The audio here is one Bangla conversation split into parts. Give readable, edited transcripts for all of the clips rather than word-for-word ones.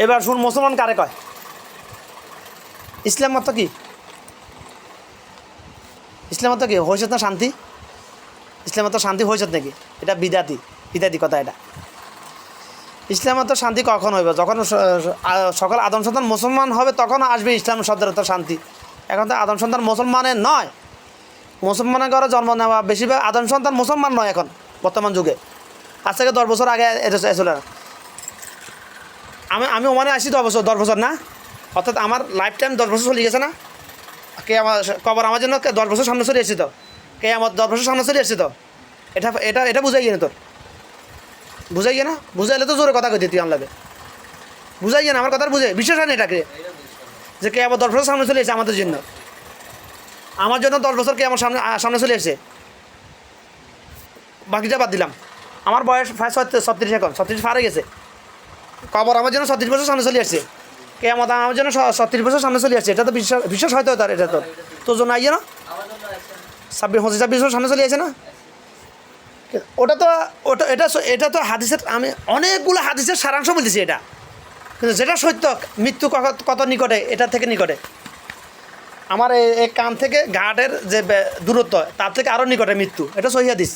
এবার শুন, মুসলমান কারে কয়? ইসলাম মত কি? ইসলাম মত কি হয়েছে না শান্তি? ইসলাম মত শান্তি হয়েছে নাকি? এটা বিদাতি বিদাতি কথা। এটা ইসলাম মত শান্তি কখন হইবে? যখন সকল আদম সন্তান মুসলমান হবে তখন আসবে ইসলাম শব্দের অর্থ শান্তি। এখন তো আদম সন্তান মুসলমানের নয়, মুসলমানের ঘরে জন্ম নেওয়া বেশিরভাগ আদম সন্তান মুসলমান নয় এখন বর্তমান যুগে। আজ থেকে 10 বছর আগে এসেছিল না। আমি ওমানে আসি 10 বছর না, অর্থাৎ আমার লাইফ টাইম 10 বছর চলে গেছে না। কে আমার কবর আমার জন্য 10 বছর সামনে চলে এসেছি তো, কে আমার 10 বছর সামনে চলে এসেছি তো। এটা এটা এটা বুঝাই গিয়ে না তোর, বুঝাই গিয়ে না? বুঝাইলে তো জোরে কথা কই তুই আনলাবে, বুঝাই গিয়ে না আমার কথা বুঝে বিশ্বাস হয় না এটাকে, যে কে আমার 10 বছর সামনে চলে এসেছে আমাদের জন্য। আমার জন্য 10 বছর কে আমার সামনে চলে এসেছে, বাকিটা বাদ দিলাম। আমার বয়স প্রায় 36 এখন, 36 পার হয়ে গেছে। কবর আমার জন্য 36 বছর সামনে চলে আসছে, কে আমার জন্য 36 বছর সামনে চলে আসছে। এটা তো বিশ্বাস হয়তো তার, এটা তোর জন্য আইয়ে না 26 বছর সামনে চলে আসছে না। ওটা তো এটা তো হাদিসের, আমি অনেকগুলো হাদিসের সারাংশ বলতেছি এটা, কিন্তু যেটা সত্য মৃত্যু কত নিকটে, এটা থেকে নিকটে। আমার এই কান থেকে ঘাটের যে দূরত্ব তার থেকে আরও নিকটে মৃত্যু, এটা সহি হাদিস।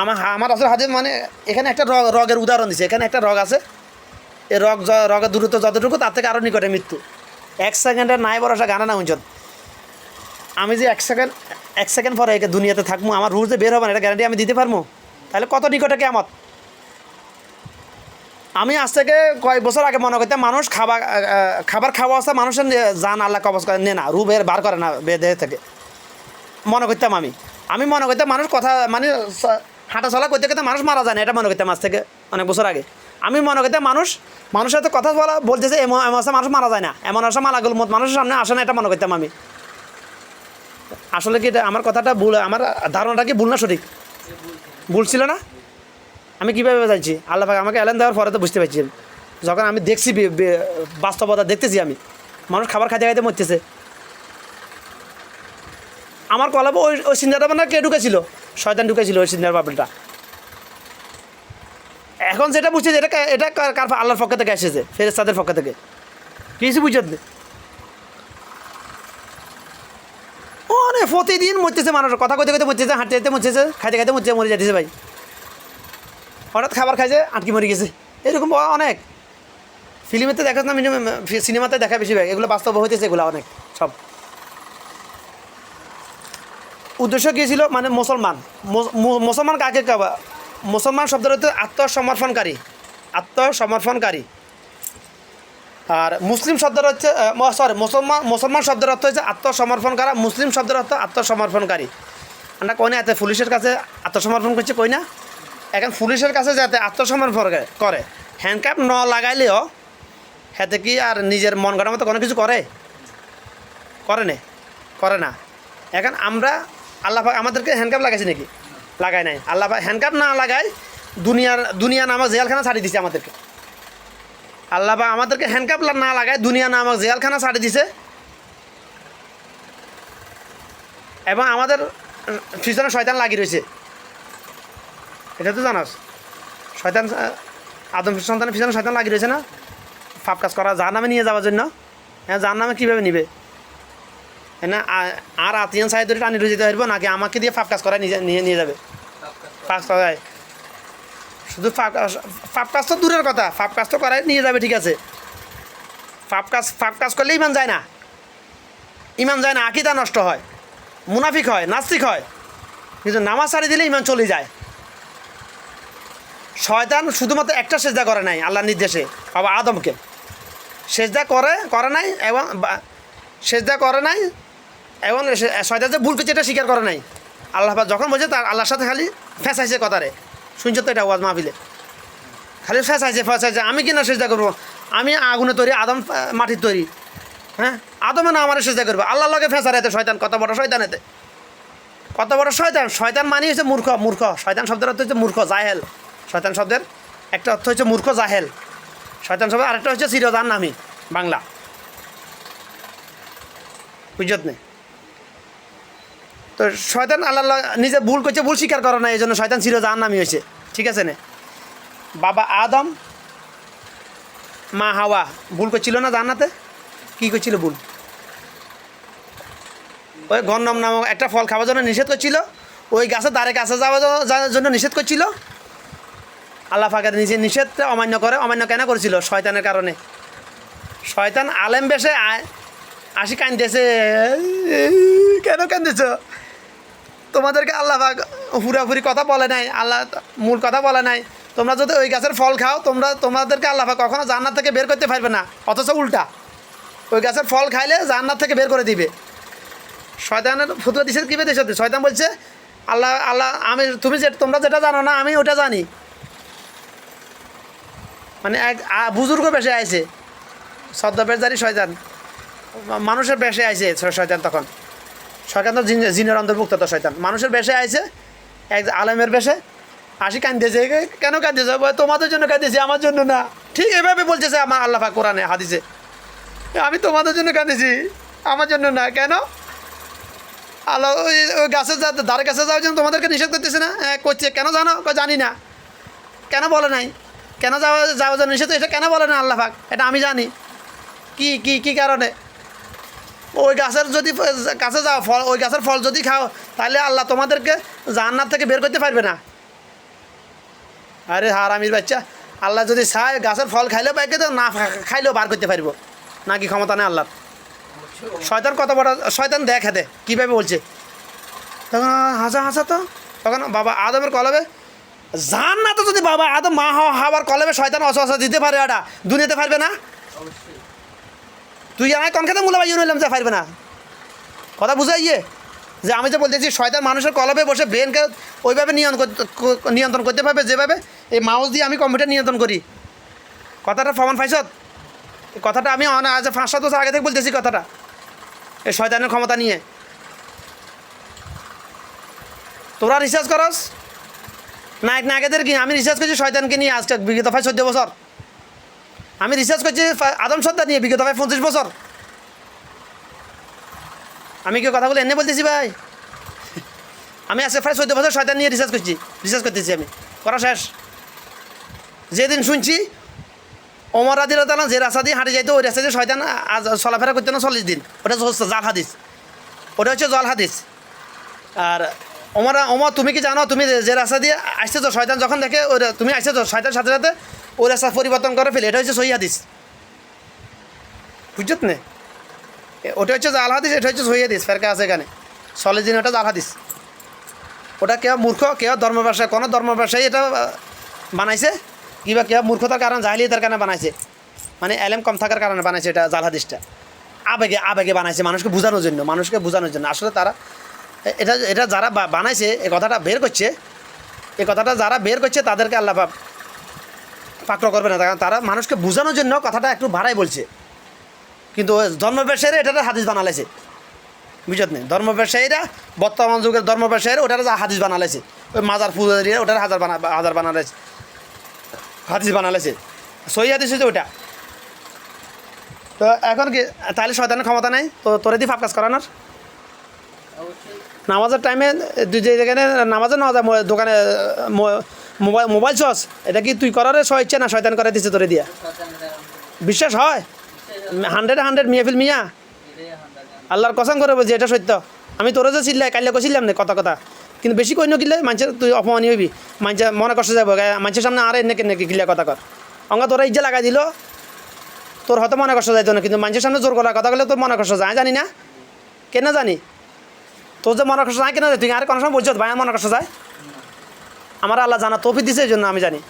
আমার আসলে হাদিস মানে এখানে একটা রগের উদাহরণ দিছে, এখানে একটা রগ আছে, এই রগের দূরত্ব যতটুকু তার থেকে আরও নিকটে মৃত্যু। 1 সেকেন্ডের নাই ভরসা গানা না উঞ্চন। আমি যে 1 সেকেন্ড পরে একে দুনিয়াতে থাকবো, আমার রুল যে বের হবে না এটা গ্যারান্টি আমি দিতে পারবো? তাহলে কত নিকটে কিয়ামত। আমি আজ থেকে কয়েক বছর আগে মনে করতাম মানুষ খাবার খাওয়া অবস্থা মানুষের জান আল্লাহ কবজ করে নে না, রু বার করে না দেহ থেকে, মনে করতাম আমি মনে করতাম মানুষ কথা মানে হাঁটা চলা করতে করতে মানুষ মারা যায় না, এটা মনে করতাম আজ থেকে অনেক বছর আগে। আমি মনে করতাম মানুষের সাথে কথা বলতেছে এমন অবস্থা মানুষ মারা যায় না, এমন অবস্থা মালাগুল মত মানুষের সামনে আসে না, এটা মনে করতাম আমি। আসলে কি এটা আমার কথাটা ভুল, আমার ধারণাটা কি ভুল না সঠিক? ভুল ছিল না? আমি কীভাবে জানছি? আল্লাহ পাক আমাকে এলেন দেওয়ার পরে তো বুঝতে পারছি, যখন আমি দেখছি বাস্তবতা দেখতেছি, আমি মানুষ খাবার খাইতে খাইতে মরতেছে। আমার কলাবে ওই চিন্তাটা মানে কে ঢুকেছিল? শয়তান ঢুকেছিল ওই চিন্তার বাবলটা। এখন যেটা বুঝছি যে এটা কার আল্লাহর পক্ষ থেকে এসেছে, ফেরেশতাদের পক্ষ থেকে, কিছু বুঝত নেই। অনেক প্রতিদিন মরতেছে মানুষ, কথা কইতে কইতে মরতেছে, হাঁটতে হাঁটতে মরতেছে, খাইতে খাইতে মরছে, মরে যাইতেছে ভাই। হঠাৎ খাবার খাইছে আটকি মরে গেছে, এরকম অনেক ফিল্মেতে দেখা না, মিনিমাম সিনেমাতে দেখা বেশিরভাগ, এগুলো বাস্তব হইতেছে, এগুলো অনেক সব। উদ্দেশ্য কী ছিল? মানে মুসলমান কাকে কাবা? মুসলমান শব্দের হচ্ছে আত্মসমর্পণকারী, আত্মসমর্পণকারী। আর মুসলিম শব্দের হচ্ছে মুসলমান শব্দের অর্থ হচ্ছে আত্মসমর্পণ করা, মুসলিম শব্দের অর্থ আত্মসমর্পণকারী। আমরা কই না এতে পুলিশের কাছে আত্মসমর্পণ করছে, কই না? এখন পুলিশের কাছে যাতে আত্মসমর্পণ করে, হ্যান্ডকাপ ন লাগাইলেও হাতে কি আর নিজের মন গড়ার মতো কোনো কিছু করে না। এখন আমরা আল্লাহ পাক আমাদেরকে হ্যান্ডকাপ লাগাইছি নাকি? লাগাই নাই। আল্লাহ পাক হ্যান্ডকাপ না লাগাই দুনিয়া নামক জেলখানা ছাড়ি দিছে আমাদেরকে। আল্লাহ পাক আমাদেরকে হ্যান্ডকাপ না লাগায় দুনিয়া নামক জেলখানা ছাড়ি দিছে, এবং আমাদের পিছনে শয়তান লাগিয়ে রয়েছে। এটা তো জানাস, শয়তান আদম সন্তানের পিছনে শয়তান লাগিয়ে রয়েছে না, পাপ কাজ করা, জাহান্নামে নিয়ে যাওয়ার জন্য। হ্যাঁ, জাহান্নামে কীভাবে নিবে? না আর আত্মীয়ান সাহেব ধরে টানি যেতে পারবো নাকি আমাকে দিয়ে পাপ কাজ করায় নিয়ে যাবে? পাপ করায় শুধু পাপ কাজ তো দূরের কথা, পাপ কাজ তো করাই নিয়ে যাবে, ঠিক আছে। পাপ কাজ করলে ইমান যায় না, আকীদা নষ্ট হয়, মুনাফিক হয়, নাস্তিক হয়। কিন্তু নামাজ ছাড়ি দিলে ইমান চলে যায়। শয়তান শুধুমাত্র একটা সেজদা করে নাই আল্লাহর নির্দেশে, বাবা আদমকে সেজদা করে নাই, এবং সেজদা করে নাই, এবং শয়তান যে ভুল করছে এটা স্বীকার করে নাই। আল্লাহ যখন বলছে তার আল্লাহর সাথে খালি ফেঁসাইছে কথারে, শুনছো তো এটা ওয়াজ মাহফিলে, খালি ফেঁসাইছে আমি কিনা সেজদা করবো? আমি আগুনে তৈরি, আদম মাটির তৈরি। হ্যাঁ, আদমে না আমার সেজদা করবো? আল্লাহর লগে ফেঁসার এতে শয়তান কত বড় শয়তান, এতে কত বড় শয়তান মানে হচ্ছে মূর্খ। শয়তান শব্দের অর্থ হচ্ছে মূর্খ, জাহেল। শয়তান শব্দের একটা অর্থ হচ্ছে মূর্খ, জাহেল। শয়তান শব্দের আরেকটা হচ্ছে চিরজাহান্নামী, বাংলা, বুঝত নেই। তো শয়তান আল্লাহ নিজে ভুল করছে, ভুল স্বীকার করে না, এই জন্য শয়তান চিরজাহান্নামী হয়েছে, ঠিক আছে না? বাবা আদম মা হাওয়া ভুল করছিল না জান্নাতে? কী করছিল ভুল? ওই গন্ডম নামক একটা ফল খাওয়ার জন্য নিষেধ করছিল, ওই গাছের দ্বারে কাছে যাওয়ার জন্য নিষেধ করছিল। আল্লাহ পাকের নিজে নিষেধটা অমান্য করে। অমান্য কেন করেছিল? শয়তানের কারণে। শয়তান আলেম বেশে আসি কান্দেছে। কেন কান্দেছ? তোমাদেরকে আল্লাহ পাক হুরাহুরি কথা বলে নাই, আল্লাহ মূল কথা বলে নাই। তোমরা যদি ওই গাছের ফল খাও, তোমাদেরকে আল্লাহ পাক কখনো জান্নাত থেকে বের করতে পারবে না। অথচ উল্টা, ওই গাছের ফল খাইলে জান্নাত থেকে বের করে দিবে। শয়তানের ফতুয়া দিছে কী বেঁধে? শয়তান বলছে আল্লাহ আল্লাহ আমি তোমরা যেটা জানো না আমি ওটা জানি। মানে এক বুজুর্গ বেশে আইছে, ছদ্মবেশধারী শয়তান মানুষের বেশে আইছে শয়তান। তখন শয়তান তো জিনের অন্তর্ভুক্ত। তো শয়তান মানুষের বেশে আইছে, এক আলেমের বেশে আসি কান্দেছে। কেন কান্দেছে? তোমাদের জন্য কান্দেছি, আমার জন্য না। ঠিক এভাবে বলতেছে আমার আল্লাহ পাক কোরআনে হাদিসে, আমি তোমাদের জন্য কাঁদেছি, আমার জন্য না। কেন? আল্লাহ ওই গাছের ধারে কাছে যাওয়ার জন্য তোমাদেরকে নিষেধ করতেছে না? করছে। কেন জানো? জানি না। কেন বলে নাই? কেন যাওয়ার জন্য নিষেধ? এটা কেন বলে না আল্লাহ পাক? এটা আমি জানি। কি কারণে? ওই গাছের যদি কাছে যাও, ফল ওই গাছের ফল যদি খাও, তাহলে আল্লাহ তোমাদেরকে জান্নাত থেকে বের করতে পারবে না। আরে হারামির বাচ্চা, আল্লাহ যদি চায় গাছের ফল খাইলেও বাইকে তো, না খাইলেও বার করতে পারবো নাকি? ক্ষমতা নেই আল্লাহর। শয়তান কত বড় শয়তান দেখে দে কীভাবে বলছে। তখন হাসা তো তখন বাবা আদমের কলবে জান্নাতে যদি বাবা আদম মা হাওয়ার কলবে শয়তান অসহসা দিতে পারে, এটা দুনিয়াতে পারবে না? তুই আমায় কোন খেতে মূল্য বাইয়ে নিলাম যে পারবে না? কথা বুঝাইয়ে যে আমি যে বলতেছি শয়তান মানুষের কলবে বসে ব্রেনকে ওইভাবে নিয়ন্ত্রণ করতে পারবে যেভাবে এই মাউস দিয়ে আমি কম্পিউটার নিয়ন্ত্রণ করি। কথাটা প্রমাণ পাইছত? এই কথাটা আমি আজ 5-7 বছর আগে থেকে বলতেছি কথাটা, এই শয়তানের ক্ষমতা নিয়ে। তোরা রিসার্চ করস নায়ক নায়কেদের কি? আমি রিসার্চ করছি শয়তানকে নিয়ে আজকে বিগত 14 বছর। আমি রিসার্চ করছি আদম সত্তা নিয়ে বিগত 25 বছর। আমি কি কথাগুলো এনে বলতেছি ভাই? আমি আজকে 14 বছর শয়তান নিয়ে রিসার্চ করতেছি। আমি করা শেষ। যেদিন শুনছি ওমর রাদিয়াল্লাহু তাআলা যে রাস্তা দিয়ে হাঁটে যাইতো, ওই রাস্তা দিয়ে শয়তান চলাফেরা করতে না 40 দিন। ওটা হচ্ছে জাল হাদিস, ওটা হচ্ছে জল হাদিস। আর ওমর তুমি কি জানো, তুমি যে রাস্তা দিয়ে আসতেছো শয়তান যখন দেখে ওই তুমি আসতেছো, শয়তান সাথে সাথে ওই রাস্তা পরিবর্তন করে ফেলে। এটা হচ্ছে সহিহ হাদিস, বুঝছত না? ওটা হচ্ছে জাল হাদিস, এটা হচ্ছে সহিহ হাদিস। ফেরকা আছে এখানে 40 দিন, ওটা জাল হাদিস। ওটা কেউ মূর্খ, কেউ ধর্ম ব্যবসায়ী, কোনো ধর্ম ব্যবসায়ী এটা বানাইছে, কিংবা কেউ মূর্খতার কারণে জাহিলিয়াতের কারণে বানাইছে, মানে এলেম কম থাকার কারণে বানাইছে এটা জাল হাদিসটা। আবেগে বানাইছে মানুষকে বোঝানোর জন্য। আসলে তারা এটা যারা বানাইছে, এই কথাটা বের করছে, তাদেরকে আল্লাহ পাকড় করবে না। কারণ তারা মানুষকে বোঝানোর জন্য কথাটা একটু ভাড়াই বলছে। কিন্তু ধর্ম ব্যবসায়ীরা এটার হাদিস বানালাইছে, বুঝত নেই? ধর্ম ব্যবসায়ীরা, বর্তমান যুগের ধর্ম ব্যবসায়ীরা ওটার হাদিস বানালাইছে। ওই মাজার পূজারীরা ওটার হাজার বানালাইছে, হাদিস বানালাইছে। সহিহ হাদিস হচ্ছে ওটা। তো এখন কি তাহলে শয়তানের ক্ষমতা নাই তো তোরে দিয়ে ফাপ কাজ করানোর? নামাজের টাইমে তুই যে যেখানে নামাজে নেওয়া যায় দোকানে মোবাইল চস, এটা কি তুই করার ইচ্ছে না শয়তান করে দিচ্ছে তোরে দিয়া? বিশ্বাস হয় 100 মিয়াফিল মিয়া? আল্লাহর কসম করে বলছি এটা সত্য। আমি তোরে যে চিল্লাই কাইলে কছিলাম না কথা, কিন্তু বেশি কই কিনলে মানুষের তুই অপমানি হইবি, মানুষ মনে কষ্ট যাবো, মানুষের সামনে আর এনে কেন কিনলে কথা কর। অঙ্গা তোরা ইজ্জা লাগাই দিল, তোর হয়তো মনে কষ্ট যাইতো না, কিন্তু মানুষের সামনে জোর করার কথা বলে তোর মনে কষ্ট যায়। জানি না কেন জানি তোর যে মনে কষ্ট যায় কেন, তুই আর কোনো সময় বলছো ভাই মনে কষ্ট যায়? আমার আল্লাহ জানা তৌফিক দিছে, এই জন্য আমি জানি।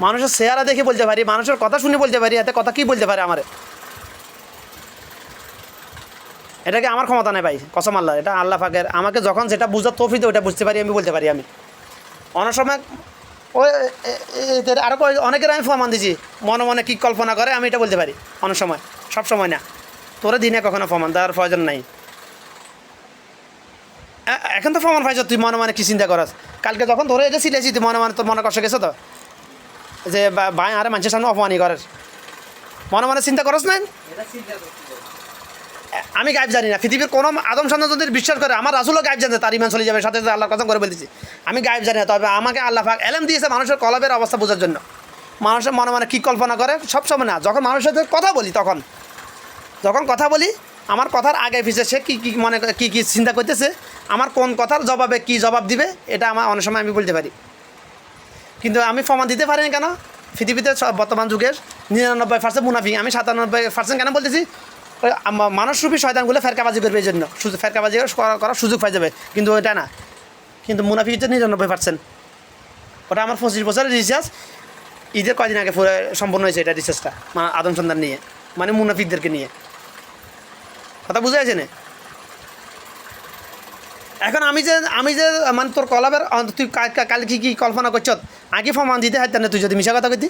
মানুষের চেহারা দেখে বলতে পারি, মানুষের কথা শুনে বলতে পারি, এতে কথা কী বলতে পারে আমারে? এটাকে আমার ক্ষমতা নেই ভাই, কসম আল্লাহ। এটা আল্লাহ পাকের, আমাকে যখন যেটা বুঝার তৌফিক ওটা বুঝতে পারি, আমি বলতে পারি। আমি অনেক সময় ওই আরও অনেকের আমি প্রমাণ দিছি, মনে মনে কী কল্পনা করে আমি এটা বলতে পারি অনেক সময়, সব সময় না। তোরা দিনে কখনো প্রমাণ দেওয়ার প্রয়োজন নাই। এখন তো প্রমাণ পাইছ, তুই মনে মনে কী চিন্তা করাস। কালকে যখন ধরে এটা ছিলেছি, তুই মনে মনে তোর মনে কষ্ট গেছো তো যে ভাই আরে মানুষের সামনে অপমানি করার, মনে মনে চিন্তা করস নাই? আমি গায়েব জানি না। পৃথিবীর কোনো আদম সন্তান যদি বিশ্বাস করে আমার রাসূলও গায়েব জানে, তার ইমান চলে যাবে সাথে সাথে, আল্লাহর কসম করে বলতেছি। আমি গায়েব জানি না, তবে আমাকে আল্লাহ পাক এলেম দিয়েছে মানুষের কলবের অবস্থা বোঝার জন্য। মানুষের মনে মনে কী কল্পনা করে সব সময় না, যখন মানুষের সাথে কথা বলি যখন কথা বলি আমার কথার আগে পিছে সে কী কী মনে কী কী চিন্তা করতেছে, আমার কোন কথার জবাবে কী জবাব দিবে এটা আমার অনেক সময় আমি বলতে পারি। কিন্তু আমি প্রমাণ দিতে পারি না কেন? পৃথিবীতে বর্তমান যুগের 99% মুনাফিক, আমি 97% কেন বলতেছি? ওই মানুষরূপী শয়তানগুলো ফেরকাবাজি করবে, এই জন্য ফেরকাবাজি করার সুযোগ পাই যাবে, কিন্তু ওইটা না। কিন্তু মুনাফিক হচ্ছে 99%। ওটা আমার 25 বছরের রিসার্চ, ঈদের কয়দিন আগে পুরো সম্পূর্ণ হয়েছে এটা রিসার্চটা, মানে আদম সন্ধান নিয়ে, মানে মুনাফিকদেরকে নিয়ে। কথা বুঝে আছে না? এখন আমি যে মানে তোর কলাবের তুই কাল কি কল্পনা করছ, আগে প্রমাণ দিতে হয়, তুই যদি মিশা কথা কইতি।